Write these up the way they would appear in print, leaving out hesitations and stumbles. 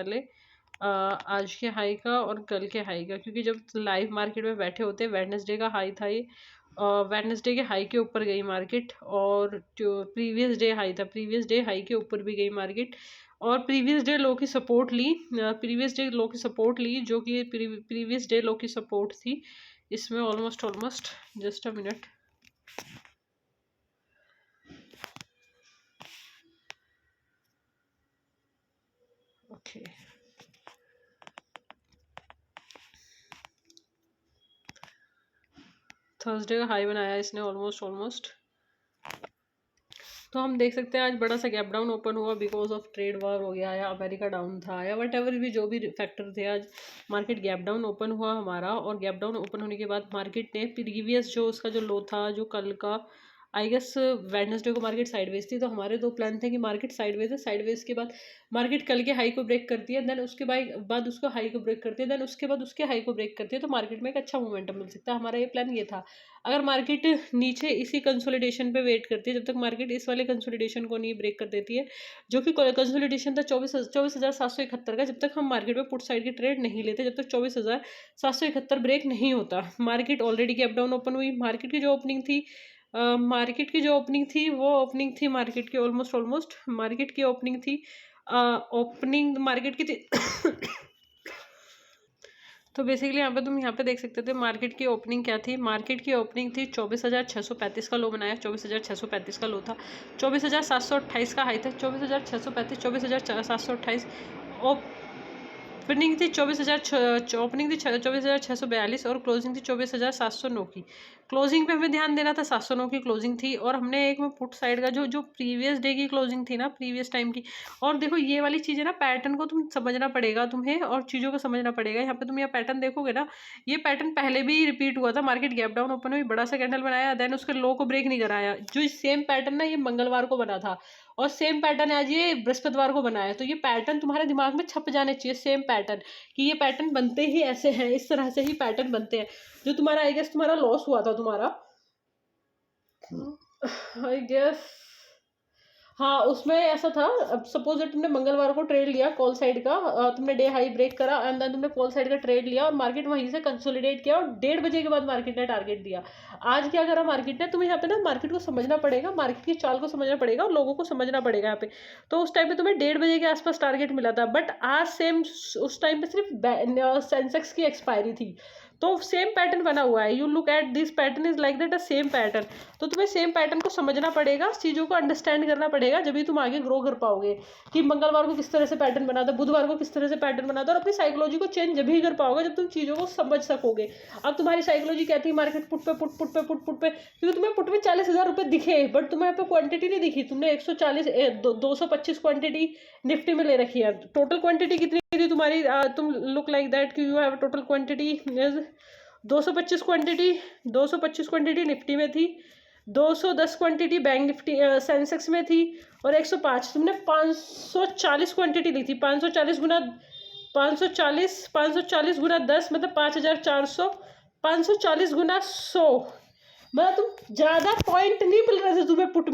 पहले आज के हाई का और कल के हाई का, क्योंकि जब लाइव मार्केट में बैठे होते वेडनेसडे का हाई था ये, वेडनेसडे के हाई के ऊपर गई मार्केट, और जो प्रीवियस डे हाई था प्रीवियस डे हाई के ऊपर भी गई मार्केट, और प्रीवियस डे लो की सपोर्ट ली, प्रीवियस डे लो की सपोर्ट ली, जो कि प्रीवियस डे लो की सपोर्ट थी इसमें almost just a minute, okay Thursday का हाई बनाया इसने ऑलमोस्ट। तो हम देख सकते हैं आज बड़ा सा गैप डाउन ओपन हुआ बिकॉज ऑफ ट्रेड वॉर हो गया, या अमेरिका डाउन था, या वट एवर भी जो भी फैक्टर थे, आज मार्केट गैप डाउन ओपन हुआ हमारा। और गैप डाउन ओपन होने के बाद मार्केट ने प्रीवियस जो उसका जो लो था, जो कल का आई गेस वेडनेसडे को मार्केट साइडवेज थी, तो हमारे दो प्लान थे कि मार्केट साइडवेज है, साइडवेज के बाद मार्केट कल के हाई को ब्रेक करती है, देन उसके बाद उसको हाई को ब्रेक करती है, देन उसके बाद उसके हाई को ब्रेक करती है, तो मार्केट में एक अच्छा मोमेंटम मिल सकता है। हमारा ये प्लान ये था। अगर मार्केट नीचे इसी कंसोलिडेशन पे वेट करती है, जब तक मार्केट इस वाले कंसोलिडेशन को नहीं ब्रेक कर देती है, जो कि कंसोलिडेशन था 24,771 का, जब तक हम मार्केट में पुट साइड की ट्रेड नहीं लेते, जब तक 24,771 ब्रेक नहीं होता। Market already gap down open हुई। मार्केट की जो ओपनिंग थी वो ओपनिंग थी मार्केट की ऑलमोस्ट मार्केट की ओपनिंग थी ओपनिंग मार्केट की थी तो बेसिकली यहाँ पे देख सकते थे मार्केट की ओपनिंग क्या थी। मार्केट की ओपनिंग थी 24,635 का लो बनाया, 24,635 का लो था, 24,728 का हाई था, 24,635 24,728 ओपनिंग थी 24,642 और क्लोजिंग थी 24,709 की। क्लोजिंग पे हमें ध्यान देना था, 709 की क्लोजिंग थी, और हमने एक में पुट साइड का जो प्रीवियस डे की क्लोजिंग थी ना, प्रीवियस टाइम की। और देखो ये वाली चीज़ है ना, पैटर्न को तुम समझना पड़ेगा तुम्हें, और चीज़ों को समझना पड़ेगा। यहाँ पे तुम यह पैटर्न देखोगे ना, ये पैटर्न पहले भी रिपीट हुआ था। मार्केट गैप डाउन ओपन हुई, बड़ा सा कैंडल बनाया, देन उसके लो को ब्रेक नहीं कराया। जो सेम पैटर्न ना, ये मंगलवार को बना था, और सेम पैटर्न आज ये बृहस्पतिवार को बनाया। तो ये पैटर्न तुम्हारे दिमाग में छप जाने चाहिए, सेम पैटर्न, कि ये पैटर्न बनते ही ऐसे हैं, इस तरह से ही पैटर्न बनते हैं। जो तुम्हारा आई गेस तुम्हारा लॉस हुआ था, तुम्हारा आई गेस हाँ, उसमें ऐसा था। अब सपोज तुमने मंगलवार को ट्रेड लिया कॉल साइड का, तुमने डे हाई ब्रेक करा, एंड देन तुमने कॉल साइड का ट्रेड लिया, और मार्केट वहीं से कंसोलिडेट किया, और 1:30 बजे के बाद मार्केट ने टारगेट दिया। आज क्या करा मार्केट ने, तुम्हें यहाँ पे ना मार्केट को समझना पड़ेगा, मार्केट की चाल को समझना पड़ेगा, और लोगों को समझना पड़ेगा यहाँ पे। तो उस टाइम पे तुम्हें 1:30 बजे के आसपास टारगेट मिला था, बट आज सेम उस टाइम पे सिर्फ सेंसेक्स की एक्सपायरी थी, तो सेम पैटर्न बना हुआ है। You look at this pattern is like that, a same pattern. तो तुम्हें सेम पैटर्न को समझना पड़ेगा, चीज़ों को अंडरस्टैंड करना पड़ेगा, जब भी तुम आगे ग्रो कर पाओगे कि मंगलवार को किस तरह से पैटर्न बना था, बुधवार को किस तरह से पैटर्न बना था। और अपनी साइकोलॉजी को चेंज जब भी कर पाओगे जब तुम चीज़ों को समझ सकोगे। अब तुम्हारी साइकोलॉजी कहती है मार्केट पुट पे, क्योंकि तुम्हें पुट में 40,000 रुपये दिखे, बट तुम्हें पे क्वांटिटी नहीं दिखी। तुमने 225 क्वांटिटी निफ्टी में ले रखी है। टोटल क्वांटिटी कितनी थी तुम्हारी? तुम लुक लाइक दैट कि you have total quantity 225 quantity Nifty में थी, 210 क्वांटिटी बैंक निफ्टी सेंसेक्स में थी, और 105 तुमने 540 क्वांटिटी ली थी। 540 गुना 10 मतलब 5,400, 540 गुना 100 मतलब तुम ज़्यादा पॉइंट नहीं मिल रहे थे तुम्हें पुट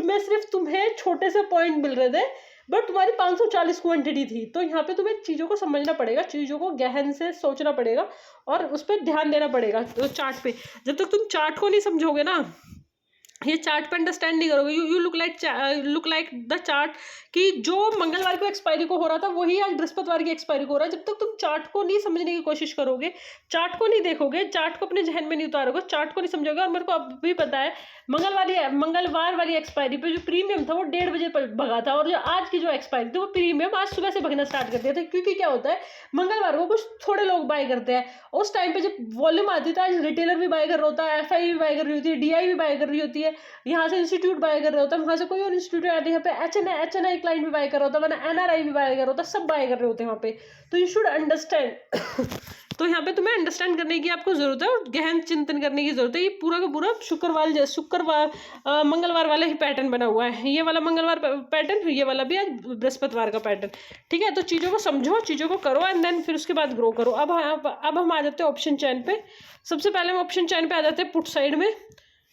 में सिर्फ तुम्हें छोटे से पॉइंट मिल रहे थे, बट तुम्हारी 540 क्वांटिटी थी। तो यहाँ पे तुम्हें चीज़ों को समझना पड़ेगा, चीज़ों को गहन से सोचना पड़ेगा, और उस पर ध्यान देना पड़ेगा। तो चार्ट पे जब तक तुम चार्ट को नहीं समझोगे ना, ये चार्ट पे अंडरस्टैंड नहीं करोगे, you look like the chart कि जो मंगलवार को एक्सपायरी को हो रहा था वही आज बृहस्पतिवार की एक्सपायरी को हो रहा है। जब तक तुम चार्ट को नहीं समझने की कोशिश करोगे, चार्ट को नहीं देखोगे, चार्ट को अपने जहन में नहीं उतारोगे, चार्ट को नहीं समझोगे। और मेरे को अब भी पता है मंगलवार वाली एक्सपायरी पे जो प्रीमियम था वो 1:30 बजे पर भगा था, और जो आज की जो एक्सपायरी थी वो प्रीमियम आज सुबह से भगना स्टार्ट कर दिया था। क्योंकि क्या होता है, मंगलवार को कुछ थोड़े लोग बाय करते हैं, उस टाइम पे जब वॉल्यूम आती था, आज रिटेलर भी बाय कर रहा होता है, FI भी बाय कर रही होती है, DI भी बाय कर रही होती है, यहाँ से इंस्टीट्यूट बाय कर रहे होता है, वहाँ से कोई और इंस्टीट्यूट आते हैं, यहाँ पे HNI क्लाइंट भी बाय कर रहा होता है, वरना NRI भी बाय कर रहा होता है, सब बाय कर रहे होते हैं वहाँ पे। तो यू शुड अंडरस्टैंड तो यहाँ पे तुम्हें अंडरस्टैंड करने की आपको जरूरत है, और गहन चिंतन करने की जरूरत है। ये पूरा का पूरा मंगलवार वाला ही पैटर्न बना हुआ है, ये वाला मंगलवार पैटर्न, ये वाला भी आज बृहस्पतिवार का पैटर्न। ठीक है, तो चीज़ों को समझो, चीज़ों को करो, एंड देन फिर उसके बाद ग्रो करो। अब हम आ जाते हैं ऑप्शन चैन पे। सबसे पहले हम ऑप्शन चैन पे आ जाते हैं पुट साइड में।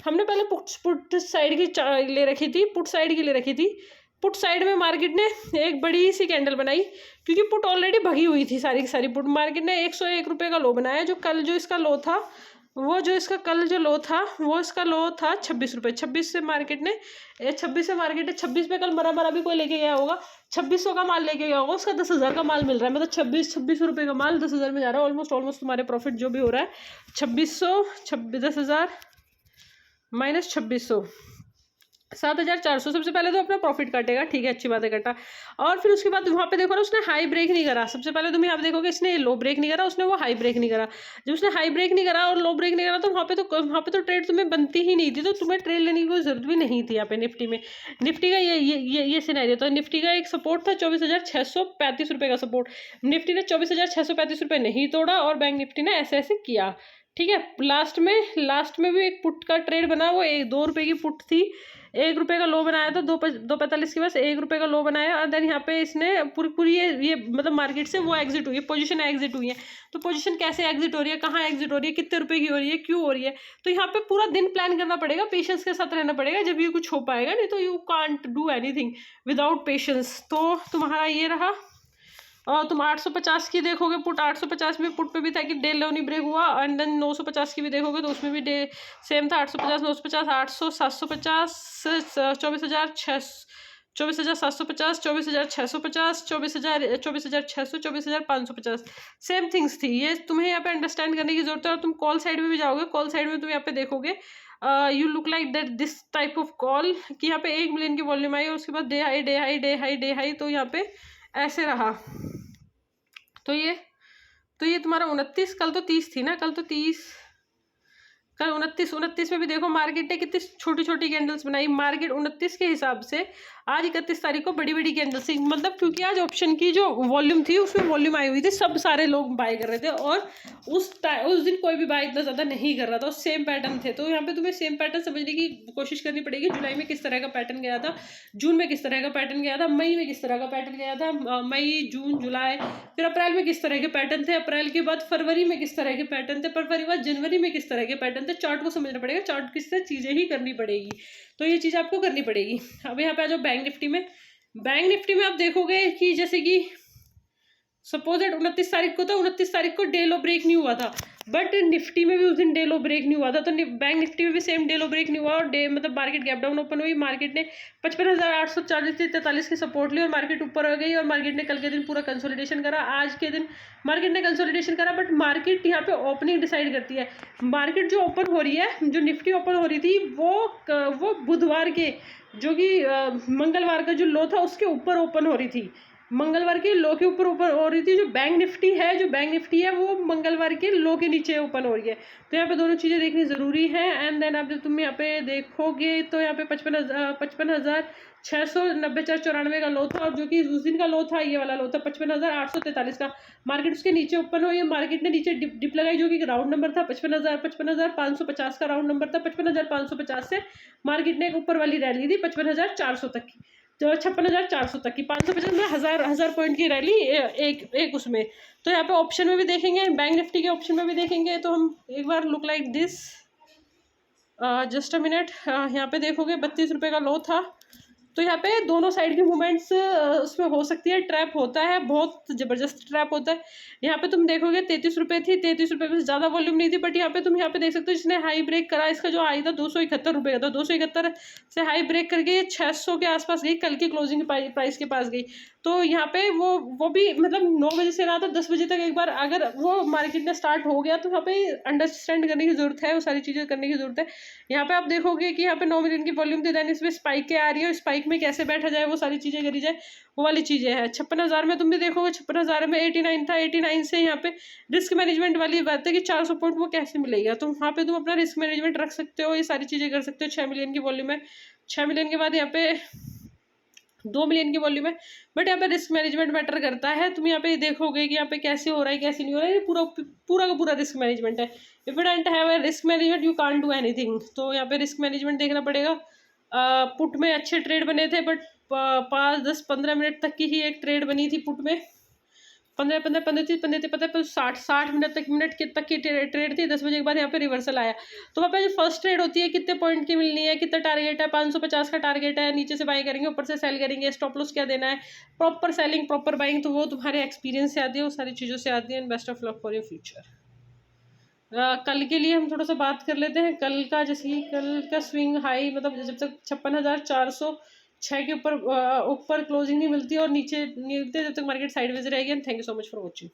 हमने पहले पुट साइड की ले रखी थी, पुट साइड की ले रखी थी। पुट साइड में मार्केट ने एक बड़ी सी कैंडल बनाई, क्योंकि पुट ऑलरेडी भगी हुई थी सारी की सारी पुट। मार्केट ने 101 रुपये का लो बनाया, जो कल जो इसका लो था, वो जो इसका कल जो लो था वो इसका लो था 26 रुपये। 26 से मार्केट ने 26 पे कल मरा भी कोई लेके गया होगा, 2600 का माल लेके गया होगा, उसका 10,000 का माल मिल रहा है। मतलब 26 रुपये का माल 10,000 में जा रहा है। ऑलमोस्ट तुम्हारे प्रॉफिट जो भी हो रहा है 10,000 माइनस 2600, 7,400। सबसे पहले तो अपना प्रॉफिट काटेगा, ठीक है, अच्छी बात है, कटा। और फिर उसके बाद वहाँ पे देखो ना, उसने हाई ब्रेक नहीं करा। सबसे पहले तुम यहाँ पे देखोगे इसने लो ब्रेक नहीं करा, उसने वो हाई ब्रेक नहीं करा। जब उसने हाई ब्रेक नहीं करा और लो ब्रेक नहीं करा तो वहाँ पे तो ट्रेड तुम्हें बनती ही नहीं थी, तो तुम्हें ट्रेड लेने की कोई जरूरत भी नहीं थी। यहाँ पे निफ्टी में, निफ्टी का ये सिनेरियो। तो निफ्टी का एक सपोर्ट था 24,635 रुपये का सपोर्ट। निफ्टी ने 24,635 रुपये नहीं तोड़ा और बैंक निफ्टी ने ऐसे ऐसे किया, ठीक है। लास्ट में भी एक पुट का ट्रेड बना, वो 2 रुपये की पुट थी, 1 रुपये का लो बनाया था, 2.45 के पास 1 रुपये का लो बनाया। और देन यहाँ पे इसने पूरी ये मतलब मार्केट से वो एग्जिट हुई है, पोजीशन एग्जिट हुई है। तो पोजीशन कैसे एग्जिट हो रही है, कहाँ एग्जिट हो रही है, कितने रुपए की हो रही है, क्यों हो रही है, तो यहाँ पे पूरा दिन प्लान करना पड़ेगा, पेशेंस के साथ रहना पड़ेगा, जब ये कुछ हो पाएगा। नहीं तो you can't do anything without patience. तो तुम्हारा ये रहा। और तुम 850 की देखोगे पुट, 850 में पुट पे भी था कि डे लो नहीं ब्रेक हुआ। एंड देन 950 की भी देखोगे तो उसमें भी डे सेम था, 850, 950, 800, 750, 24,750, 24,650, 24,600, 24,550, सेम थिंग्स थी। ये तुम्हें यहाँ पे अंडरस्टैंड करने की जरूरत है। और तुम कॉल साइड में भी जाओगे, कॉल साइड में तुम यहाँ पे देखोगे you look like that this type of call, कि यहाँ पे 1 मिलियन की वॉल्यूम आई और उसके बाद day high day high day high day high, तो यहाँ पे ऐसे रहा। तो ये तुम्हारा 29, कल तो 30 थी ना, कल 29 में भी देखो मार्केट ने कितनी छोटी छोटी कैंडल्स बनाई। मार्केट 29 के हिसाब से आज 31 तारीख को बड़ी बड़ी कैंडल्स, मतलब क्योंकि आज ऑप्शन की जो वॉल्यूम थी उसमें वॉल्यूम आई हुई थी, सब सारे लोग बाय कर रहे थे और उस दिन कोई भी बाय इतना ज़्यादा नहीं कर रहा था, सेम पैटर्न थे। तो यहाँ पे तुम्हें सेम पैटर्न समझने की कोशिश करनी पड़ेगी। जुलाई में किस तरह का पैटर्न गया था, जून में किस तरह का पैटर्न गया था, मई में किस तरह का पैटर्न गया था, मई जून जुलाई, फिर अप्रैल में किस तरह के पैटर्न थे, अप्रैल के बाद फरवरी में किस तरह के पैटर्न थे, फरवरी के बाद जनवरी में किस तरह के पैटर्न थे। चार्ट को समझना पड़ेगा, चार्ट किससे चीज़ें ही करनी पड़ेगी, तो ये चीज़ आपको करनी पड़ेगी। अब यहाँ पे आ जाओ बैंक निफ्टी में। बैंक निफ्टी में आप देखोगे कि जैसे कि सपोज 29 तारीख को, तो 29 तारीख को डे लो ब्रेक नहीं हुआ था, बट निफ्टी में भी उस दिन डे लो ब्रेक नहीं हुआ था। तो बैंक निफ्टी में भी सेम डे लो ब्रेक नहीं हुआ और डे मतलब मार्केट गैप डाउन ओपन हुई। मार्केट ने 55,840 से 43 की सपोर्ट ली और मार्केट ऊपर आ गई और मार्केट ने कल के दिन पूरा कंसोलिडेशन करा। आज के दिन मार्केट ने कंसोलिडेशन करा, बट मार्केट यहाँ पे ओपनिंग डिसाइड करती है। मार्केट जो ओपन हो रही है, जो निफ्टी ओपन हो रही थी वो बुधवार के, जो कि मंगलवार का जो लो था उसके ऊपर ओपन हो रही थी, मंगलवार के लो के ऊपर ओपन हो रही थी। जो बैंक निफ्टी है वो मंगलवार के लो के नीचे ओपन हो रही है। तो यहाँ पे दोनों चीज़ें देखनी ज़रूरी है। एंड देन आप जब तुम यहाँ पे देखोगे तो यहाँ पे 55,690 का लो था और जो कि उस दिन का लो था, ये वाला लो था 55,843 का। मार्केट उसके नीचे ओपन हुई, मार्केट ने नीचे डिप लगाई, जो कि राउंड नंबर था 55,550 का राउंड नंबर था। 55,550 से मार्केट ने एक ऊपर वाली रैली दी 55,400 तक की, तो 56,400 तक की, 550 में हजार पॉइंट की रैली एक उसमें। तो यहाँ पे ऑप्शन में भी देखेंगे, बैंक निफ्टी के ऑप्शन में भी देखेंगे, तो हम एक बार look like this, just a minute. यहाँ पे देखोगे 32 रुपये का लो था। तो यहाँ पे दोनों साइड की मूवमेंट्स उसमें हो सकती है, ट्रैप होता है, बहुत ज़बरदस्त ट्रैप होता है। यहाँ पे तुम देखोगे 33 रुपये थी, 33 रुपये में ज़्यादा वॉल्यूम नहीं थी, बट यहाँ पे तुम यहाँ पे देख सकते हो जिसने हाई ब्रेक करा, इसका जो हाई था 271 रुपये का था, 271 से हाई ब्रेक करके 600 के आसपास गई, कल की क्लोजिंग प्राइस के पास गई। तो यहाँ पे वो भी मतलब 9 बजे से रहा था 10 बजे तक, एक बार अगर वो मार्केट में स्टार्ट हो गया तो यहाँ पे अंडरस्टैंड करने की जरूरत है, वो सारी चीज़ें करने की जरूरत है। यहाँ पे आप देखोगे कि यहाँ पे 9 मिलियन की वॉल्यूम थी, देन इसमें स्पाइक के आ रही है, स्पाइक में कैसे बैठा जाए, वो सारी चीज़ें करी जाए, वो वाली चीज़ें हैं। 56,000 में तुम भी देखोगे, 56,000 में 89 था, 89 से यहाँ पे रिस्क मैनेजमेंट वाली बात है कि 400 पॉइंट वो कैसे मिलेगा, तो वहाँ पे तुम अपना रिस्क मैनेजमेंट रख सकते हो, ये सारी चीज़ें कर सकते हो। 6 मिलियन की वॉल्यूम है, 6 मिलियन के बाद यहाँ पे 2 मिलियन की वॉल्यूम है, बट यहाँ पे रिस्क मैनेजमेंट मैटर करता है। तुम यहाँ पे देखोगे कि यहाँ पे कैसे हो रहा है कैसे नहीं हो रहा है, ये पूरा का पूरा रिस्क मैनेजमेंट है। If you don't have a risk management you can't do anything. तो यहाँ पे रिस्क मैनेजमेंट देखना पड़ेगा। पुट में अच्छे ट्रेड बने थे, बट 5, 10, 15 मिनट तक की ही एक ट्रेड बनी थी पुट में, 15 15 15 30 15 पता है 60 मिनट तक की ट्रेड थी। 10 बजे के बाद यहाँ पे रिवर्सल आया, तो वहाँ पे जो फर्स्ट ट्रेड होती है कितने पॉइंट की मिलनी है, कितना टारगेट है, 550 का टारगेट है, नीचे से बाई करेंगे, ऊपर से सेल करेंगे, स्टॉप लॉस क्या देना है, प्रॉपर सेलिंग प्रॉपर बाइंग, तो वो तुम्हारे एक्सपीरियंस से आती है, वो सारी चीज़ों से आती है। And best of luck for your future. कल के लिए हम थोड़ा सा बात कर लेते हैं। कल का जैसे कि कल का स्विंग हाई मतलब जब तक 56,406 के ऊपर ऊपर क्लोजिंग नहीं मिलती और नीचे नहीं मिलती, जब तक मार्केट साइडवेज रहेगी। And thank you so much for watching.